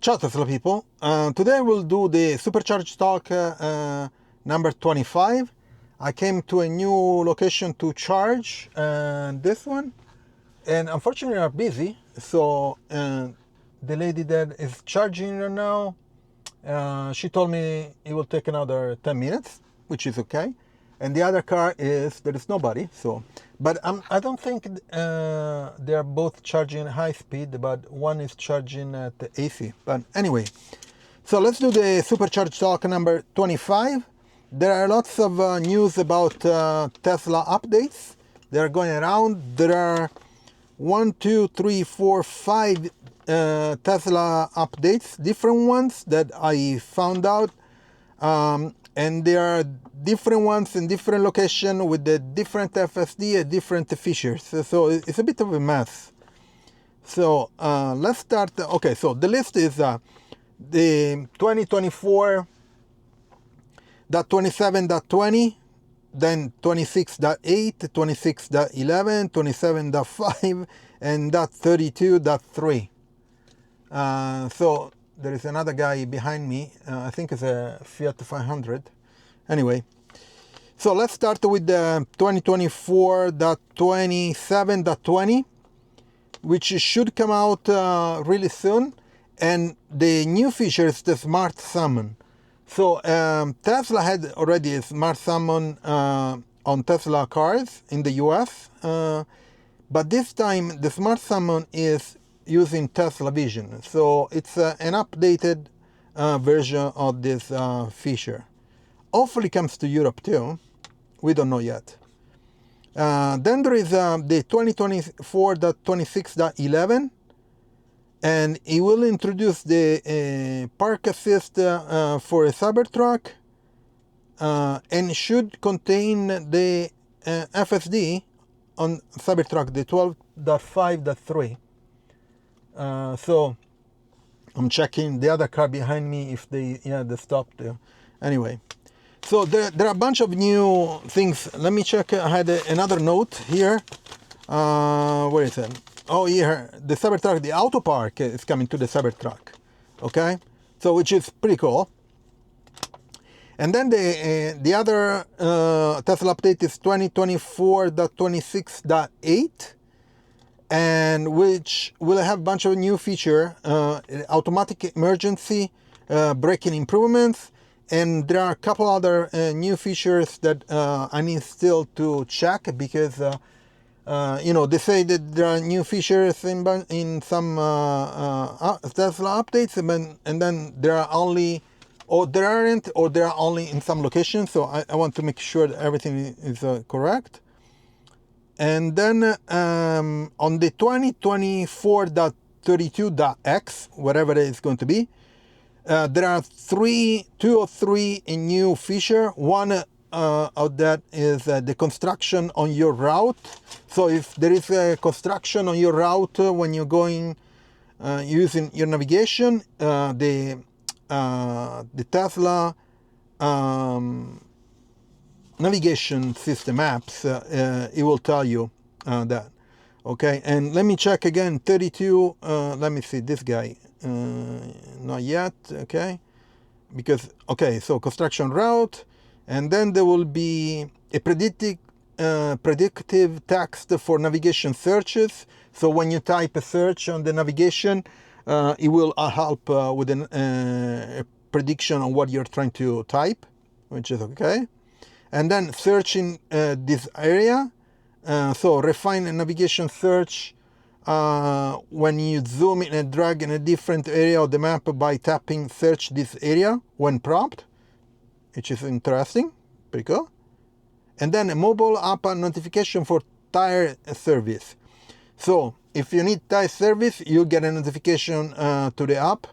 Ciao Tesla people. Today we'll do the Supercharger Talk number 25. I came to a new location to charge this one, and unfortunately I'm busy, so the lady that is charging right now, she told me it will take another 10 minutes, which is okay. And the other car there is nobody, so. But I don't think they are both charging high speed, but one is charging at the AC. But anyway, so let's do the Supercharge Talk number 25. There are lots of news about Tesla updates. They are going around. There are 1, 2, 3, 4, 5 Tesla updates, different ones that I found out. And there are different ones in different locations with the different FSD and different features. So it's a bit of a mess. So let's start. Okay, so the list is the 2024.27.20, then 26.8, 26.11, 27.5, and .32.3. So there is another guy behind me. I think it's a Fiat 500. Anyway, so let's start with the 2024.27.20, which should come out really soon. And the new feature is the Smart Summon. So Tesla had already a Smart Summon on Tesla cars in the US. But this time the Smart Summon is using Tesla Vision. So it's an updated version of this feature. Hopefully comes to Europe too. We don't know yet. Then there is the 2024.26.11, and it will introduce the park assist for a Cybertruck, and should contain the FSD on Cybertruck, the 12.5.3. So I'm checking the other car behind me if they stopped there. Anyway, so there are a bunch of new things. Let me check. I had another note here. Where is it? Oh, here, the Cybertruck, the auto park is coming to the Cybertruck. Okay, so which is pretty cool. And then the other Tesla update is 2024.26.8. and which will have a bunch of new feature, automatic emergency braking improvements, and there are a couple other new features that I need still to check, because they say that there are new features in some Tesla updates, and then there are only, or there aren't, or there are only in some locations. So I want to make sure that everything is correct. And then on the 2024.32.x, whatever it is going to be, there are two or three new feature. One of that is the construction on your route. So if there is a construction on your route when you're going using your navigation, the Tesla navigation system apps, it will tell you that. Okay, and let me check again. 32. Let me see this guy. Not yet. Okay, because so construction route, and then there will be a predictive text for navigation searches. So when you type a search on the navigation, it will help with a prediction on what you're trying to type, which is okay. And then searching this area, so refine a navigation search when you zoom in and drag in a different area of the map by tapping search this area when prompt, which is interesting, pretty cool. And then a mobile app notification for tire service. So if you need tire service, you get a notification to the app,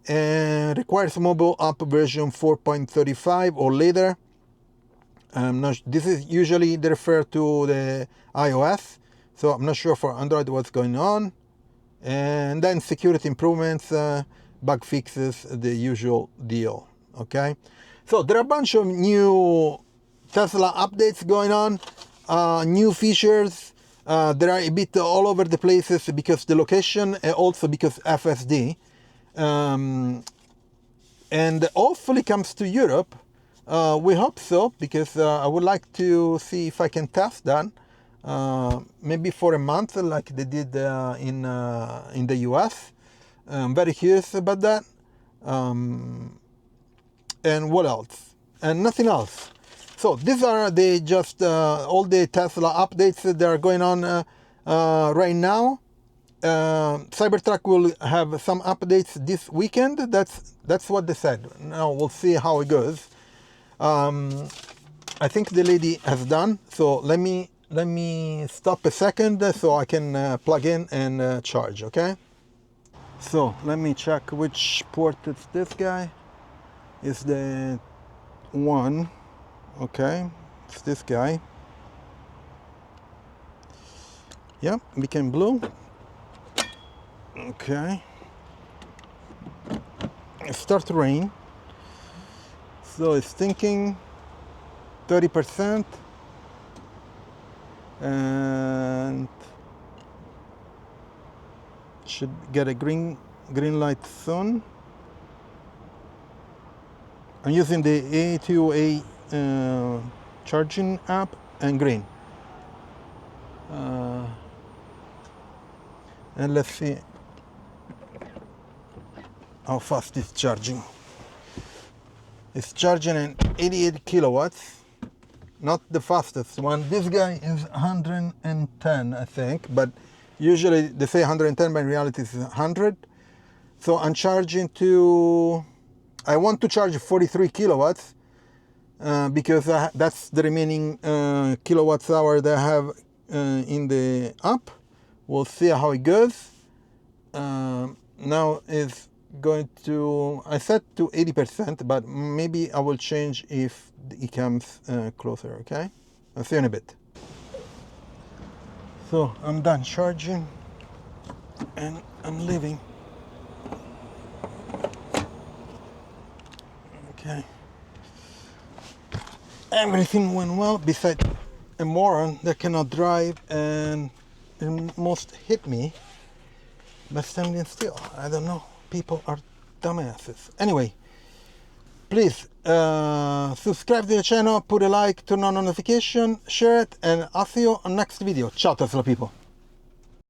and requires mobile app version 4.35 or later. This is usually they refer to the iOS, so I'm not sure for Android what's going on. And then security improvements, bug fixes, the usual deal. Okay, so there are a bunch of new Tesla updates going on, new features. There are a bit all over the places because the location, also because FSD. And hopefully comes to Europe. We hope so, because I would like to see if I can test that, maybe for a month, like they did in the US. I'm very curious about that. And what else? And nothing else. So these are the just all the Tesla updates that are going on right now. Cybertruck will have some updates this weekend. That's what they said. Now we'll see how it goes. I think the lady has done. So let me stop a second so I can plug in and charge. Okay. So let me check which port is this guy. Is the one. Okay, it's this guy. Yeah, became blue. Okay. Start to rain. So it's thinking 30%. And should get a green light soon. I'm using the A2A charging app, and green. And let's see how fast it's charging. It's charging at 88 kilowatts, not the fastest one. This guy is 110, I think, but usually they say 110, but in reality it's 100. So I'm charging to, I want to charge 43 kilowatts because that's the remaining kilowatts hour that I have in the app. We'll see how it goes. Now it's going to, I set to 80%, but maybe I will change if it comes closer, okay? I'll see you in a bit. So I'm done charging and I'm leaving. Okay. Everything went well, besides a moron that cannot drive and almost hit me by standing still. I don't know. People are dumbasses. Anyway, please subscribe to the channel, put a like, turn on notification, share it, and I'll see you on next video. Ciao Tesla people.